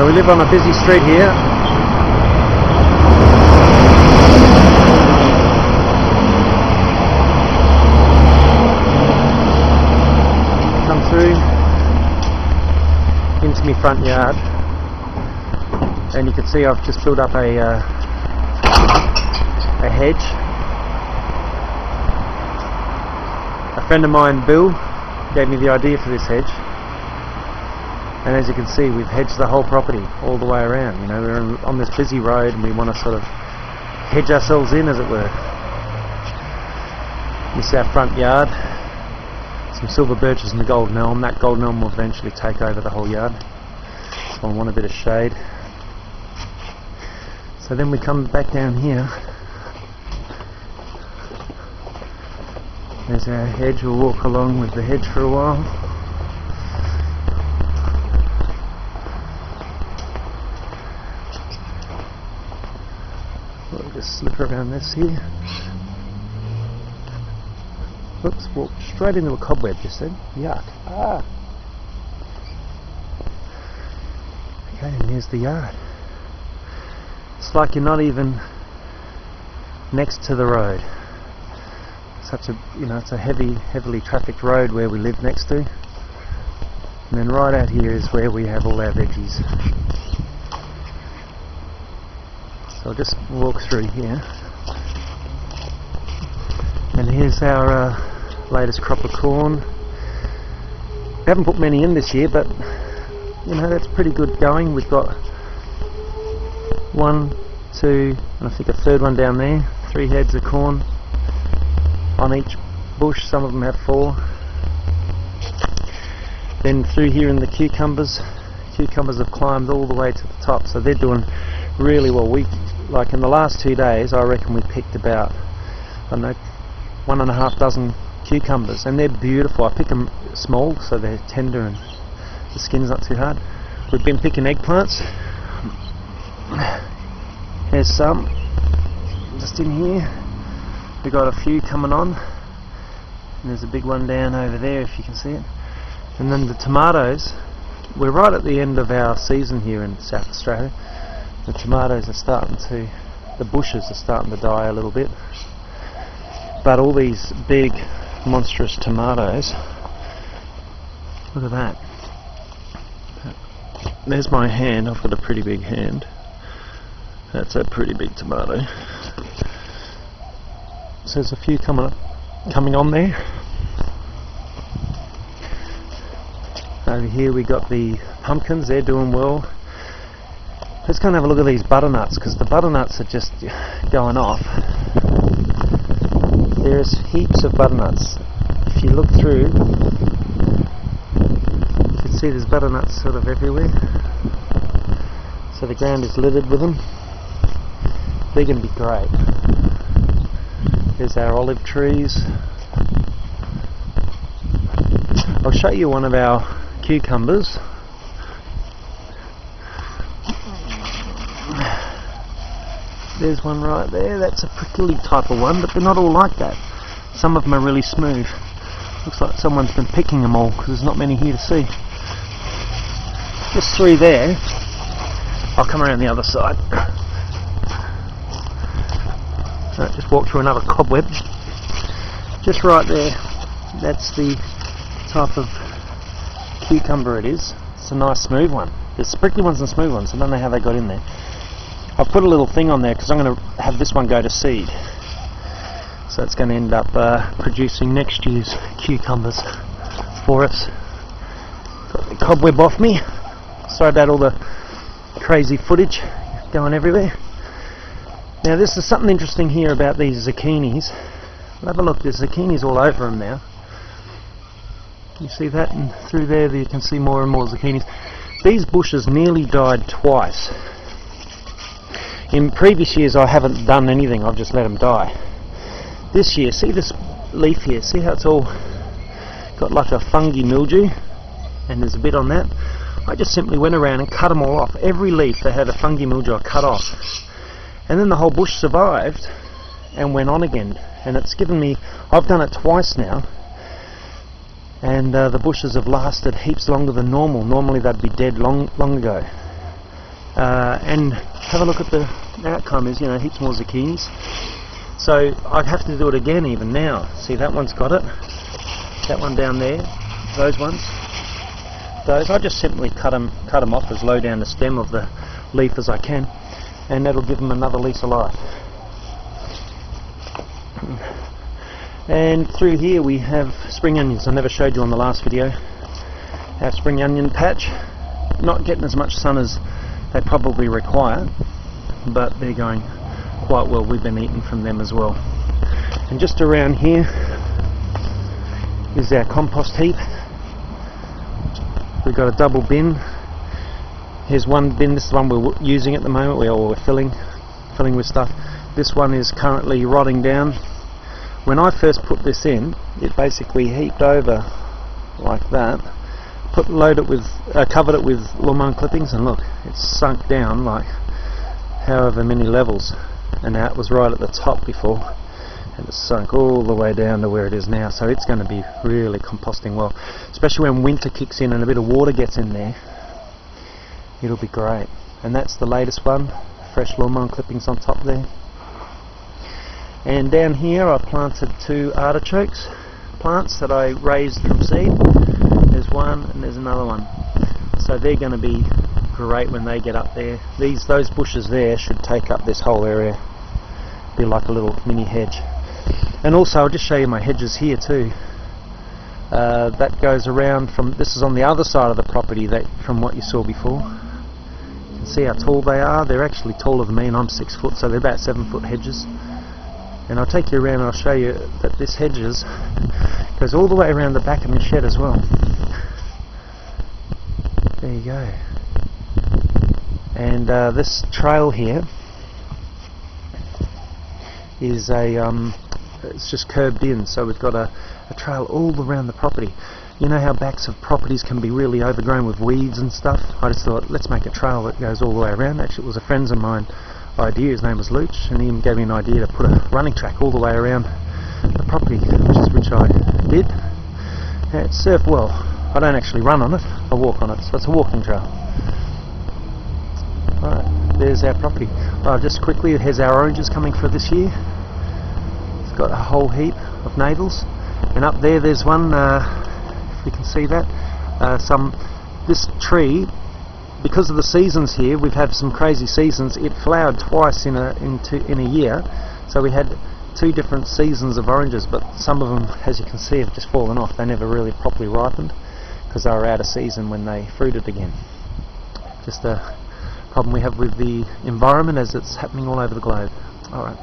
So we live on a busy street here. Come through into my front yard, and you can see I've just built up a hedge. A friend of mine, Bill, gave me the idea for this hedge. And as you can see, we've hedged the whole property all the way around. You know, we're on this busy road and we want to sort of hedge ourselves in, as it were. This is our front yard. Some silver birches and the golden elm. That golden elm will eventually take over the whole yard. So I want a bit of shade. So then we come back down here. There's our hedge. We'll walk along with the hedge for a while. We'll just slip around this here. Whoops, walked straight into a cobweb just then. Yuck. Ah! Okay, and here's the yard. It's like you're not even next to the road. Such a, you know, it's a heavily trafficked road where we live next to. And then right out here is where we have all our veggies. So I'll just walk through here, and here's our latest crop of corn. We haven't put many in this year, but you know, that's pretty good going. We've got 1, 2, and I think a third one down there. 3 heads of corn on each bush. Some of them have 4. Then through here in the cucumbers have climbed all the way to the top, so they're doing really well. Like in the last 2 days, I reckon we picked about, I don't know, 1.5 dozen cucumbers, and they're beautiful. I pick them small so they're tender and the skin's not too hard. We've been picking eggplants. Here's some just in here. We've got a few coming on, and there's a big one down over there if you can see it. And then the tomatoes, we're right at the end of our season here in South Australia. The tomatoes are starting to, the bushes are starting to die a little bit, but all these big monstrous tomatoes, look at that. There's my hand. I've got a pretty big hand. That's a pretty big tomato. So there's a few coming on there. Over here we got the pumpkins. They're doing well. Let's go and have a look at these butternuts, because the butternuts are just going off. There's heaps of butternuts. If you look through, you can see there's butternuts sort of everywhere. So the ground is littered with them. They're going to be great. There's our olive trees. I'll show you one of our cucumbers. There's one right there. That's a prickly type of one, but they're not all like that. Some of them are really smooth. Looks like someone's been picking them all, because there's not many here to see. Just 3 there. I'll come around the other side. Just walk through another cobweb. Just right there, that's the type of cucumber it is. It's a nice smooth one. There's prickly ones and smooth ones. I don't know how they got in there. I've put a little thing on there because I'm going to have this one go to seed. So it's going to end up producing next year's cucumbers for us. Got the cobweb off me. Sorry about all the crazy footage going everywhere. Now this is something interesting here about these zucchinis. Have a look, there's zucchinis all over them now. You see that? And through there you can see more and more zucchinis. These bushes nearly died twice. In previous years I haven't done anything, I've just let them die. This year, see this leaf here, see how it's all got like a fungi mildew, and there's a bit on that. I just simply went around and cut them all off. Every leaf that had a fungi mildew I cut off. And then the whole bush survived and went on again. And it's given me, I've done it twice now, and the bushes have lasted heaps longer than normal. Normally they'd be dead long ago. and have a look at the outcome. Is, you know, heaps more zucchinis. So I'd have to do it again even now. See, that one's got it. That one down there, those ones. Those, I just simply cut them off as low down the stem of the leaf as I can, and that'll give them another lease of life. And through here we have spring onions. I never showed you on the last video. Our spring onion patch, not getting as much sun as they probably require, but they're going quite well. We've been eating from them as well. And just around here is our compost heap. We've got a double bin. Here's one bin. This is the one we're using at the moment. We're filling with stuff. This one is currently rotting down. When I first put this in, it basically heaped over like that. Covered it with lawnmower clippings, and look, it's sunk down like however many levels. And now it was right at the top before, and it's sunk all the way down to where it is now. So it's going to be really composting well, especially when winter kicks in and a bit of water gets in there. It'll be great. And that's the latest one, fresh lawnmower clippings on top there. And down here I planted 2 artichokes plants that I raised from seed. There's one and there's another one. So they're going to be great when they get up there. Those bushes there should take up this whole area. Be like a little mini hedge. And also I'll just show you my hedges here too. That goes around from, this is on the other side of the property from what you saw before. You can see how tall they are. They're actually taller than me, and I'm 6 foot, so they're about 7 foot hedges. And I'll take you around and I'll show you that this hedges goes all the way around the back of my shed as well. There you go. And this trail here is it's just curbed in, so we've got a trail all around the property. You know how backs of properties can be really overgrown with weeds and stuff? I just thought, let's make a trail that goes all the way around. Actually, it was a friend of mine idea. His name was Luch, and he gave me an idea to put a running track all the way around the property, which I did. And it served well. I don't actually run on it, I walk on it, so it's a walking trail. Alright, there's our property. Just quickly, here's our oranges coming for this year. It's got a whole heap of navels, and up there's one, if you can see that, this tree, because of the seasons here, we've had some crazy seasons. It flowered twice in a year, so we had 2 different seasons of oranges, but some of them, as you can see, have just fallen off. They never really properly ripened because they were out of season when they fruited again. Just a problem we have with the environment as it's happening all over the globe. Alright.